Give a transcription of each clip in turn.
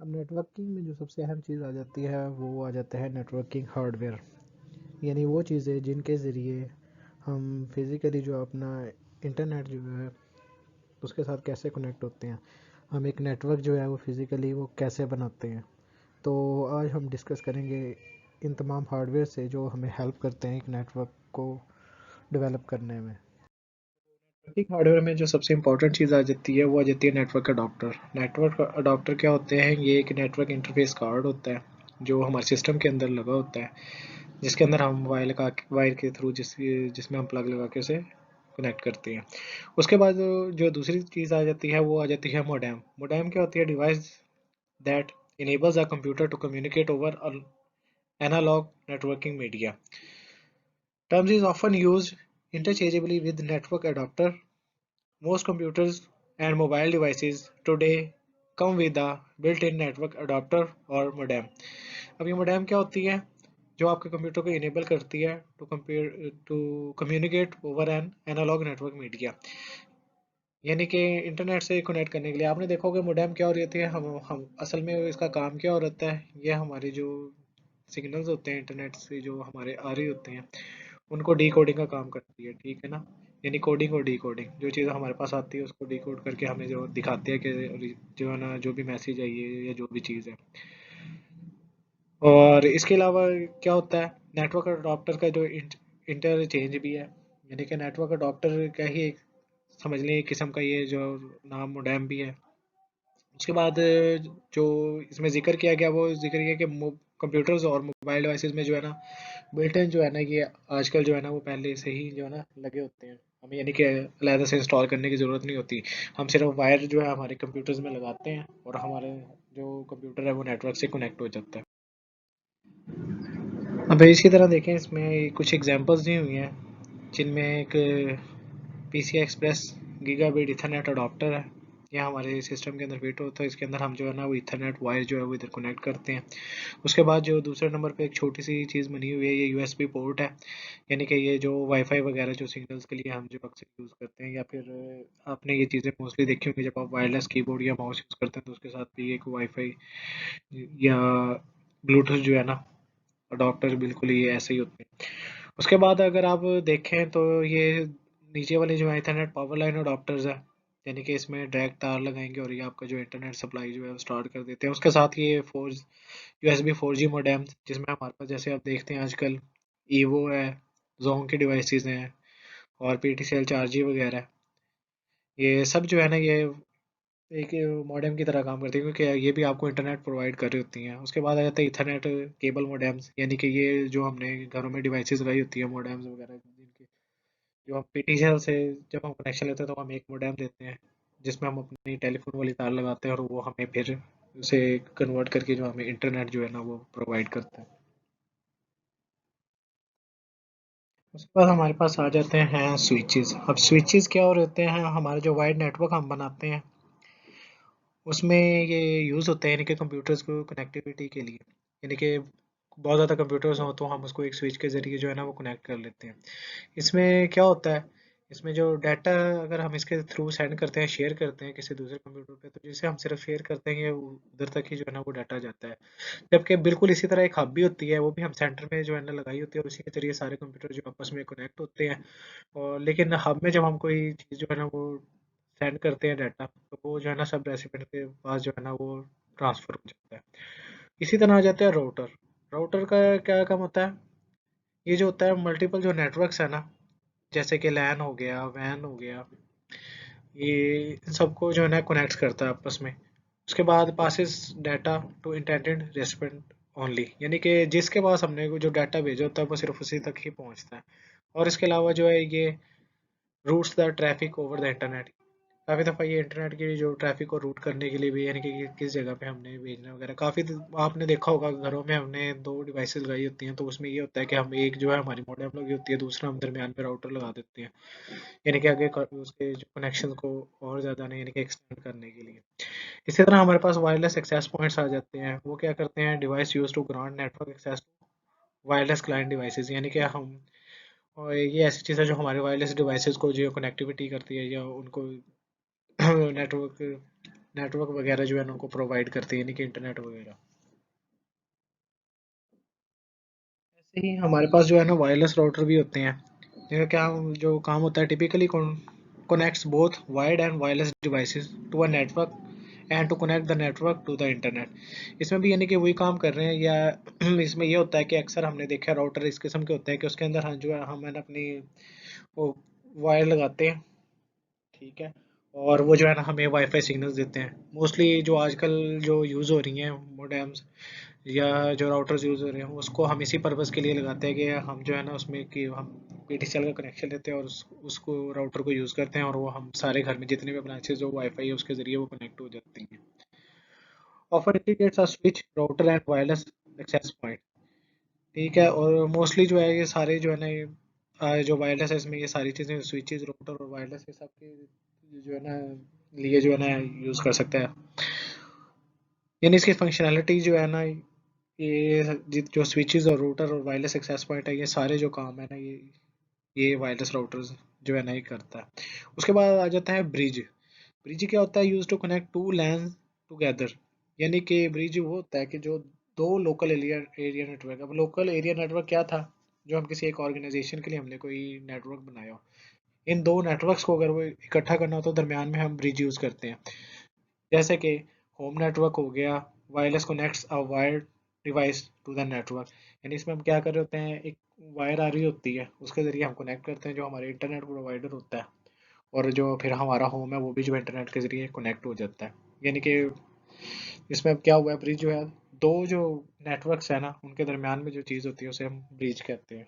अब नेटवर्किंग में जो सबसे अहम चीज़ आ जाती है वो आ जाता है नेटवर्किंग हार्डवेयर। यानी वो चीज़ें जिनके ज़रिए हम फिज़िकली जो अपना इंटरनेट जो है उसके साथ कैसे कनेक्ट होते हैं। हम एक नेटवर्क जो है वो फिज़िकली वो कैसे बनाते हैं। तो आज हम डिस्कस करेंगे इन तमाम हार्डवेयर से जो हमें हेल्प करते हैं एक नेटवर्क को डेवलप करने में। नेटवर्किंग हार्डवेयर में जो सबसे इंपॉर्टेंट चीज़ आ जाती है वो आ जाती है नेटवर्क अडॉप्टर। नेटवर्क अडॉप्टर क्या होते हैं? ये एक नेटवर्क इंटरफेस कार्ड होता है जो हमारे सिस्टम के अंदर लगा होता है, जिसके अंदर हम वायर के थ्रू जिसमें हम प्लग लगा के उसे कनेक्ट करते हैं। उसके बाद जो दूसरी चीज़ आ जाती है वो आ जाती है मोडेम। मोडेम क्या होती है? Device that enables a computer to communicate over an analog networking media. Terms is often used interchangeably with network adapter. Most computers and mobile devices today come with a built-in network adapter or modem. अब ये modem क्या होती है? जो आपके computer को enable करती है to communicate over an analog network media. यानी कि इंटरनेट से कनेक्ट करने के लिए आपने देखा होगा मोडेम क्या हो रही होती है। हम असल में इसका काम क्या हो रहता है? ये हमारी जो सिग्नल्स होते हैं इंटरनेट से जो हमारे आ रहे होते हैं उनको डिकोडिंग का काम करती है, ठीक है ना। यानी कोडिंग और डिकोडिंग, जो चीज़ हमारे पास आती है उसको डिकोड करके हमें जो दिखाते हैं कि जो है ना जो भी मैसेज है ये या जो भी चीज़ है। और इसके अलावा क्या होता है? नेटवर्क अडॉप्टर का जो इंटरचेंज भी है। यानी कि नेटवर्क अडॉप्टर का ही एक समझ लें एक किस्म का ये जो नाम मोडेम भी है। उसके बाद जो इसमें जिक्र किया गया वो जिक्र किया कि कंप्यूटर्स और मोबाइल डिवाइसेस में जो है ना बिल्ट इन जो है ना ये आजकल जो है ना वो पहले से ही जो है ना लगे होते हैं। हमें यानी कि अलहदा से इंस्टॉल करने की ज़रूरत नहीं होती। हम सिर्फ वायर जो है हमारे कंप्यूटर्स में लगाते हैं और हमारे जो कंप्यूटर है वो नेटवर्क से कनेक्ट हो जाता है। अब इसी तरह देखें इसमें कुछ एग्जांपल्स दी हुई हैं जिनमें एक PCI express gigabit Ethernet adopter है। यह हमारे सिस्टम के अंदर फिट होता है। इसके अंदर हम जो है ना वो इथरनेट वायर जो है वो इधर कनेक्ट करते हैं। उसके बाद जो दूसरे नंबर पे एक छोटी सी चीज़ बनी हुई है ये यूएसबी पोर्ट है। यानी कि ये जो वाईफाई वगैरह जो सिग्नल्स के लिए हम जो अक्सर यूज़ करते हैं या फिर आपने ये चीज़ें मोस्टली देखी होंगी जब आप वायरलेस कीबोर्ड या माउस यूज़ करते हैं तो उसके साथ भी एक वाईफाई या ब्लूटूथ जो है ना अडॉप्टर बिल्कुल ही ऐसे ही होते हैं। उसके बाद अगर आप देखें तो ये नीचे वाली जो है इथरनेट पावर लाइन अडॉप्टर्स है। यानी कि इसमें डायरेक्ट तार लगाएंगे और ये आपका जो इंटरनेट सप्लाई जो है वो स्टार्ट कर देते हैं। उसके साथ ये यूएसबी 4G मोडेम जिसमें हमारे पास जैसे आप देखते हैं आजकल ईवो है, जोंग की डिवाइसेस हैं और पीटीसीएल 4G वगैरह। ये सब जो है ना ये एक मॉडेम की तरह काम करती है क्योंकि ये भी आपको इंटरनेट प्रोवाइड कर रही होती हैं। उसके बाद आ जाता है इथरनेट केबल मोडेम्स। यानी कि ये जो हमने घरों में डिवाइसेस लगाई होती है मोडेम्स वगैरह जिनके जो हम पीटीसीएल से जब हम कनेक्शन लेते हैं तो हम एक मोडेम देते हैं जिसमें हम अपनी टेलीफोन वाली तार लगाते हैं और वो हमें फिर उसे कन्वर्ट करके जो हमें इंटरनेट जो है ना वो प्रोवाइड करता है। उसके बाद हमारे पास आ जाते हैं स्विचेस। अब स्विचेस क्या हो रहते हैं? हमारे जो वाइड नेटवर्क हम बनाते हैं उसमें ये यूज़ होते हैं यानी कि कंप्यूटर्स को कनेक्टिविटी के लिए। यानी कि बहुत ज़्यादा कंप्यूटर्स हों तो हम उसको एक स्विच के ज़रिए जो है ना वो कनेक्ट कर लेते हैं। इसमें क्या होता है? इसमें जो डाटा अगर हम इसके थ्रू सेंड करते हैं, शेयर करते हैं किसी दूसरे कंप्यूटर पे तो जिसे हम सिर्फ शेयर करते हैं ये उधर तक ही जो है ना वो डाटा जाता है। जबकि बिल्कुल इसी तरह एक हब भी होती है, वो भी हम सेंटर में जो है ना लगाई होती है और उसी के ज़रिए सारे कंप्यूटर जो आपस में कनेक्ट होते हैं। और लेकिन हब में जब हम कोई चीज़ जो है ना वो सेंड करते हैं डाटा तो वो जो है ना सब रेसिपिएंट के पास जो है ना वो ट्रांसफ़र हो जाता है। इसी तरह आ जाता है राउटर। राउटर का क्या काम होता है? ये जो होता है मल्टीपल जो नेटवर्क्स है ना जैसे कि लैन हो गया, वैन हो गया, ये इन सबको जो है ना कनेक्ट करता है आपस में। उसके बाद passes data to intended recipient only. यानी कि जिसके पास हमने जो डाटा भेजा होता है वो सिर्फ उसी तक ही पहुंचता है। और इसके अलावा जो है ये routes the traffic over the internet. काफ़ी दफ़ा ये इंटरनेट की जो ट्रैफिक को रूट करने के लिए भी यानी कि किस जगह पे हमने भेजना वगैरह आपने देखा होगा घरों में हमने दो डिवाइसेस लगाई होती हैं तो उसमें ये होता है कि हम एक जो है हमारी मॉडेम लगी होती है दूसरा हम दरमियान में राउटर लगा देते हैं। यानी कि उसके जो कनेक्शन को और ज़्यादा नहीं यानी कि एक्सटेंड करने के लिए। इसी तरह हमारे पास वायरलेस एक्सेस पॉइंट्स आ जाते हैं। वो क्या करते हैं? Device use to grant network access wireless client devices. यानी कि हम और ये ऐसी चीज़ है जो हमारे वायरलेस डिवाइसेस को जो कनेक्टिविटी करती है या उनको नेटवर्क नेटवर्क वगैरह जो है ना उनको प्रोवाइड करते हैं, यानी कि इंटरनेट वगैरह। ऐसे ही हमारे पास जो है ना वायरलेस राउटर भी होते हैं, जिनका क्या जो काम होता है typically connects both wired and wireless devices to a network and to connect the network to the internet। इसमें भी यानी कि वही काम कर रहे हैं, या इसमें ये होता है कि अक्सर हमने देखा राउटर इस किस्म के होते हैं कि उसके अंदर हम जो है हम है ना अपनी वो वायर लगाते हैं, ठीक है, और वो जो है ना हमें वाईफाई सिग्नल्स देते हैं। मोस्टली जो आजकल जो यूज़ हो रही हैं मोडेम्स या जो राउटर्स यूज़ हो रहे हैं उसको हम इसी पर्पज़ के लिए लगाते हैं कि हम जो है ना उसमें कि हम पीटीसीएल का कनेक्शन लेते हैं और उसको राउटर को यूज़ करते हैं, और वो हम सारे घर में जितने भी अप्लायंसेस जो वाईफाई है उसके ज़रिए वो कनेक्ट हो जाती हैं। Offer indicates a switch router and wireless access point, ठीक है, और मोस्टली जो है ये सारे जो है ना ये जो वायरलेस है इसमें ये सारी चीज़ें स्विचेस राउटर और वायरलेस के सब के जो है ना लिए जो है ना यूज़ कर सकता है। यानी इसकी फंक्शनैलिटी जो है ना ये जो स्विचेस और रूटर और वायरलेस एक्सेस पॉइंट है ये सारे जो काम है ना ये वायरलेस राउटर्स जो है ना ये करता है। उसके बाद आ जाता है ब्रिज। ब्रिज क्या होता है? Use to connect two LAN together, यानी कि ब्रिज वो होता है कि जो दो लोकल एरिया एरिया नेटवर्क। अब लोकल एरिया नेटवर्क क्या था? जो हम किसी एक ऑर्गेनाइजेशन के लिए हमने कोई नेटवर्क बनाया हो, इन दो नेटवर्क्स को अगर वो इकट्ठा करना हो तो दरमियान में हम ब्रिज यूज करते हैं। जैसे कि होम नेटवर्क हो गया, wireless connects a wired device to the network, यानी इसमें हम क्या कर रहे होते हैं, एक वायर आ रही होती है उसके ज़रिए हम कनेक्ट करते हैं जो हमारे इंटरनेट प्रोवाइडर होता है, और जो फिर हमारा होम है वो भी जो इंटरनेट के ज़रिए कनेक्ट हो जाता है। यानी कि इसमें अब क्या हुआ है, ब्रिज जो है दो जो नेटवर्क्स है ना उनके दरमियान में जो चीज़ होती है उसे हम ब्रिज कहते हैं।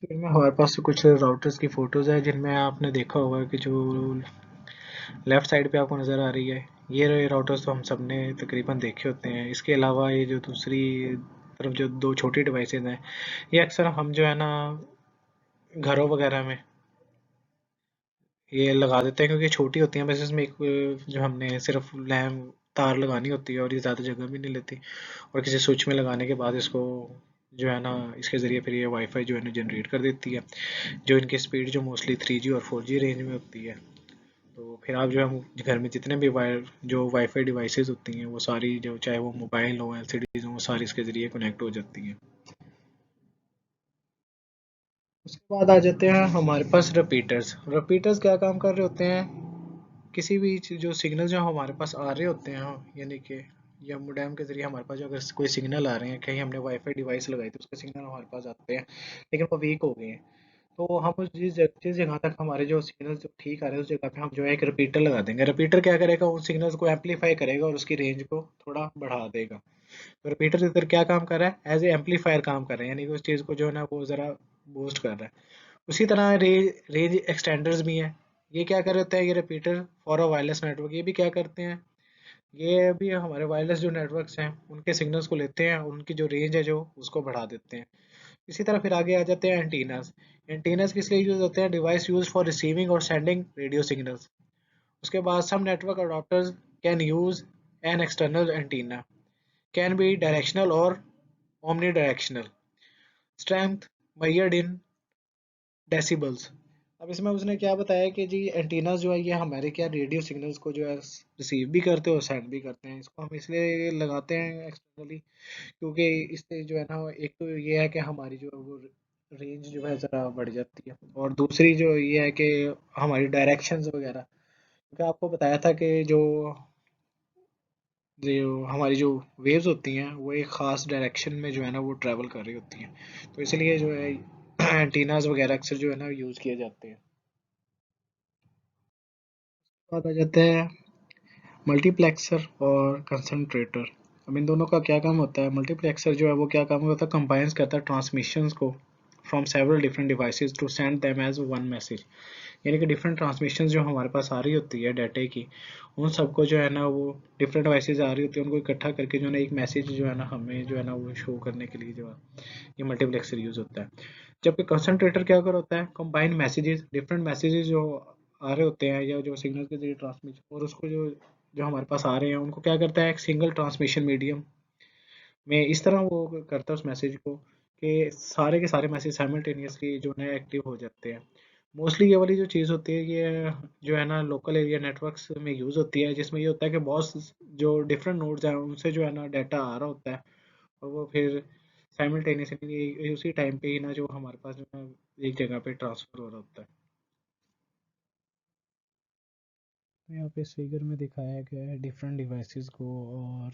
तस्वीर में हमारे पास कुछ राउटर्स की फ़ोटोज़ है जिनमें आपने देखा होगा कि जो लेफ्ट साइड पे आपको नज़र आ रही है ये रहे राउटर्स, तो हम सब ने तकरीबन देखे होते हैं। इसके अलावा ये जो दूसरी तरफ जो दो छोटी डिवाइसेज हैं ये अक्सर हम जो है ना घरों वगैरह में ये लगा देते हैं क्योंकि छोटी होती हैं, बस इसमें एक जो हमने सिर्फ लैम्प तार लगानी होती है और ये ज़्यादा जगह भी नहीं लेती, और किसी स्विच में लगाने के बाद इसको जो है ना इसके ज़रिए फिर ये वाईफाई जो है ना जनरेट कर देती है, जो इनकी स्पीड जो मोस्टली 3G और 4G रेंज में होती है। तो फिर आप जो है घर में जितने भी जो वाईफाई डिवाइसेस होती हैं वो सारी जो चाहे वो मोबाइल हो एलसीडीज हो वो सारी इसके ज़रिए कनेक्ट हो जाती हैं। उसके बाद आ जाते हैं हमारे पास रिपीटर्स। रिपीटर्स क्या काम कर रहे होते हैं? किसी भी जो सिग्नल जो हमारे पास आ रहे होते हैं, यानी कि या मोडेम के जरिए हमारे पास जो अगर कोई सिग्नल आ रहे हैं, कहीं हमने वाईफाई डिवाइस लगाई थी उसके सिग्नल हमारे पास आते हैं लेकिन वो वीक हो गए हैं, तो हम उस जिस जगह तक हमारे जो सिग्नल जो ठीक आ रहे हैं उस जगह पे हम जो है एक रिपीटर लगा देंगे। रिपीटर क्या करेगा? उन सिग्नल्स को एम्पलीफाई करेगा और उसकी रेंज को थोड़ा बढ़ा देगा। तो रिपीटर इधर क्या काम कर रहा है? एज ए एम्पलीफायर काम कर रहा है, यानी कि उस चीज़ को जो है ना वो ज़रा बूस्ट कर रहा है। उसी तरह रेंज एक्सटेंडर्स भी हैं। ये क्या कर रहे हैं? ये repeater for a wireless network ये भी क्या करते हैं, ये भी हमारे वायरलेस जो नेटवर्क्स हैं उनके सिग्नल्स को लेते हैं और उनकी जो रेंज है जो उसको बढ़ा देते हैं। इसी तरह फिर आगे आ जाते हैं एंटीनास। एंटीनास किस लिए यूज होते हैं? डिवाइस यूज फॉर रिसीविंग और सेंडिंग रेडियो सिग्नल्स। उसके बाद some network adapters can use an external antenna, can be directional और omni directional, strength measured in decibels. अब इसमें उसने क्या बताया कि जी एंटीनास जो है ये हमारे क्या रेडियो सिग्नल्स को जो है रिसीव भी करते हैं और सेंड भी करते हैं। इसको हम इसलिए लगाते हैं एक्सटर्नली क्योंकि इससे जो है ना एक तो ये है कि हमारी जो है वो रेंज जो है ज़रा बढ़ जाती है, और दूसरी जो ये है कि हमारी डायरेक्शंस वगैरह, क्योंकि आपको बताया था कि जो हमारी जो वेव्स होती हैं वो एक ख़ास डायरेक्शन में जो है ना वो ट्रैवल कर रही होती हैं, तो इसलिए जो है एंटीनास वगैरह अक्सर जो है ना यूज़ किए जाते हैं। बाद आ जाते हैं मल्टीप्लेक्सर और कंसंट्रेटर। अब इन दोनों का क्या काम होता है? मल्टीप्लेक्सर जो है वो क्या काम होता है? कंबाइंस करता है ट्रांसमिशंस को from several different devices to send them as one message, यानी कि डिफरेंट ट्रांसमिशन जो हमारे पास आ रही होती है डाटे की, उन सबको जो है ना वो डिफरेंट डिवाइसेस आ रही होती है उनको इकट्ठा करके जो है ना एक मैसेज जो है ना हमें जो है ना वो शो करने के लिए जो है ये मल्टीप्लेक्सर यूज होता है। जबकि कंसंट्रेटर क्या कर होता है? कंबाइन मैसेजेस, डिफरेंट मैसेजेस जो आ रहे होते हैं या जो सिग्नल के जरिए ट्रांसमिट और उसको जो जो हमारे पास आ रहे हैं उनको क्या करता है? एक सिंगल ट्रांसमिशन मीडियम में इस तरह वो करता है उस मैसेज को कि सारे के सारे मैसेज साइमल्टेनियसली जो है एक्टिव हो जाते हैं। मोस्टली ये वाली जो चीज़ होती है ये जो है ना लोकल एरिया नेटवर्क्स में यूज़ होती है, जिसमें ये होता है कि बहुत जो डिफरेंट नोड्स हैं उनसे जो है ना डाटा आ रहा होता है, और वो फिर साइमल्टेनियसली उसी टाइम पे ही ना जो हमारे पास जो है एक जगह पे ट्रांसफ़र हो रहा होता है। तो यहाँ पे इस फिगर में दिखाया गया है डिफरेंट डिवाइसेस को और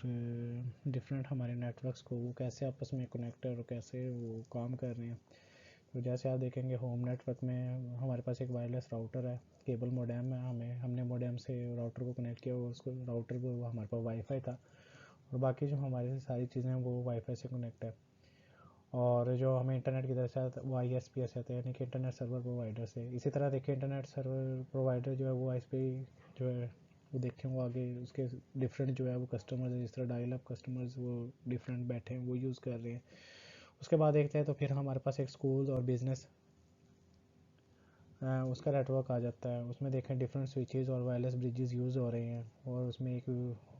डिफरेंट हमारे नेटवर्क्स को वो कैसे आपस में कनेक्ट है और कैसे वो काम कर रहे हैं। तो जैसे आप देखेंगे होम नेटवर्क में हमारे पास एक वायरलेस राउटर है, केबल मोडेम है, हमने मोडेम से राउटर को कनेक्ट किया और उसको राउटर को हमारे पास वाईफाई था, और बाकी जो हमारी सारी चीज़ें हैं वो वाईफाई से कनेक्ट है। और जो हमें इंटरनेट की तरफ से आता है वो ISPs रहते हैं, यानी कि इंटरनेट सर्वर प्रोवाइडर से। इसी तरह देखिए इंटरनेट सर्वर प्रोवाइडर जो है वो ISP जो है वो देखें वो आगे उसके डिफरेंट जो है वो कस्टमर्स है, जिस तरह डायल अप कस्टमर्स वो डिफरेंट बैठे हैं वो यूज़ कर रहे हैं। उसके बाद देखते हैं तो फिर हमारे पास एक स्कूल और बिजनेस उसका नेटवर्क आ जाता है। उसमें देखें डिफरेंट स्विचेस और वायरलेस ब्रिजेस यूज़ हो रहे हैं, और उसमें एक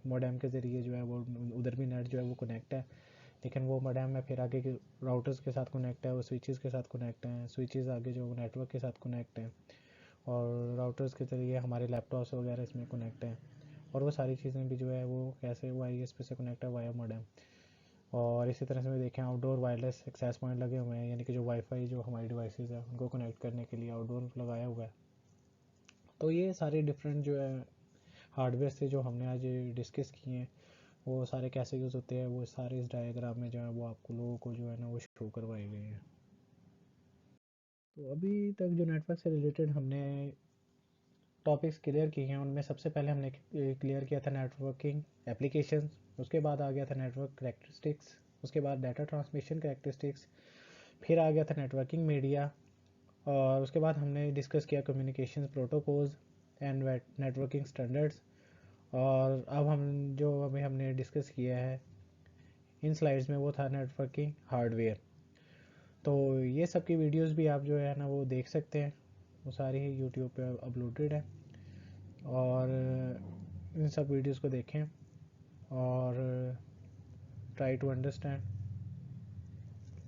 मोडेम के ज़रिए जो है वो उधर भी नेट जो है वो कनेक्ट है, लेकिन वो मोडेम में फिर आगे के राउटर्स के साथ कनेक्ट है, वो स्विचेस के साथ कनेक्ट हैं, स्विचेस आगे जो नेटवर्क के साथ कनेक्ट हैं, और राउटर्स के ज़रिए हमारे लैपटॉप्स वगैरह इसमें कनेक्ट हैं। और वो सारी चीज़ें भी जो है वो कैसे वो ISP से कनेक्ट है वाया मोडेम। और इसी तरह से मैं देखें आउटडोर वायरलेस एक्सेस पॉइंट लगे हुए हैं, यानी कि जो वाईफाई जो हमारी डिवाइसेस है उनको कनेक्ट करने के लिए आउटडोर लगाया हुआ है। तो ये सारे डिफरेंट जो है हार्डवेयर से जो हमने आज डिस्कस किए हैं वो सारे कैसे यूज़ होते हैं, वो सारे इस डायग्राम में जो है वो आपको लोगों को जो है ना वो शो करवाए गए हैं। तो अभी तक जो नेटवर्क से रिलेटेड हमने टॉपिक्स क्लियर किए हैं उनमें सबसे पहले हमने क्लियर किया था नेटवर्किंग एप्लीकेशंस, उसके बाद आ गया था नेटवर्क करेक्टरिस्टिक्स, उसके बाद डाटा ट्रांसमिशन करेक्टरिस्टिक्स, फिर आ गया था नेटवर्किंग मीडिया, और उसके बाद हमने डिस्कस किया communication protocols and networking standards. और अब हम जो अभी हमने डिस्कस किया है इन स्लाइड्स में वो था नेटवर्किंग हार्डवेयर। तो ये सब की वीडियोस भी आप जो है ना वो देख सकते हैं, वो सारी ही यूट्यूब पे अपलोडेड है, और इन सब वीडियोस को देखें और ट्राई टू अंडरस्टैंड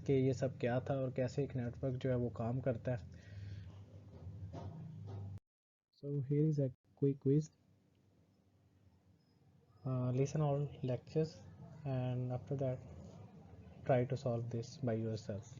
कि ये सब क्या था और कैसे एक नेटवर्क जो है वो काम करता है। So here is a quick quiz, listen all lectures and after that try to solve this by yourself.